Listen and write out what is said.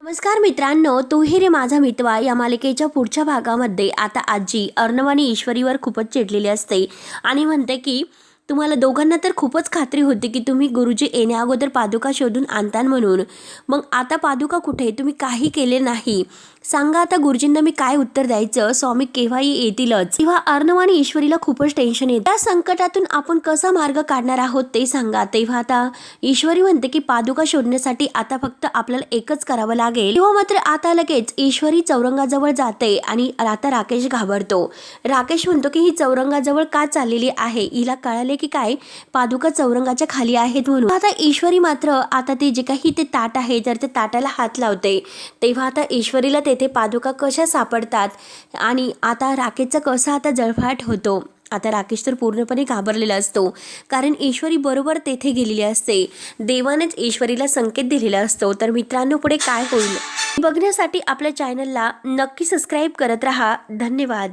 नमस्कार मित्रांनो, तू ही रे माझा मितवा या मालिकेच्या पुढच्या भागामध्ये आता आजी अर्णव आणि ईश्वरीवर खूपच चिडलेली असते आणि म्हणते की तुम्हाला दोघांना तर खूपच खात्री होती की तुम्ही गुरुजी येण्या अगोदर पादुका शोधून आणतान म्हणून. मग आता पादुका कुठे? तुम्ही काही केले नाही. सांगा आता गुरुजींना मी काय उत्तर द्यायचं? स्वामी केव्हाही येतीलच. तेव्हा अर्णव आणि ईश्वरीला खूपच टेन्शन येतं. त्या संकटातून आपण कसा मार्ग काढणार आहोत ते सांगा. तेव्हा आता ईश्वरी म्हणते की पादुका शोधण्यासाठी आता फक्त आपल्याला एकच करावं लागेल. तेव्हा मात्र आता लगेच ईश्वरी चौरंगाजवळ जाते आणि आता राकेश घाबरतो. राकेश म्हणतो की ही चौरंगाजवळ का चाललेली आहे? हिला कळाले की काय पादुका चौरंगाच्या खाली आहेत म्हणून. आता ईश्वरी मात्र आता ते जे काही ते ताट आहे तर त्या ताटाला हात लावते. तेव्हा आता ईश्वरीला तेथे पादुका कशा सापडतात आणि आता राकेशचा कसा आता जळफाट होतो. आता राकेश तर पूर्णपणे घाबरलेला असतो, कारण ईश्वरी बरोबर तेथे गेलेली असते. देवानेच ईश्वरीला संकेत दिलेला असतो. तर मित्रांनो, पुढे काय होईल बघण्यासाठी आपल्या चॅनलला नक्की सबस्क्राईब करत राहा. धन्यवाद.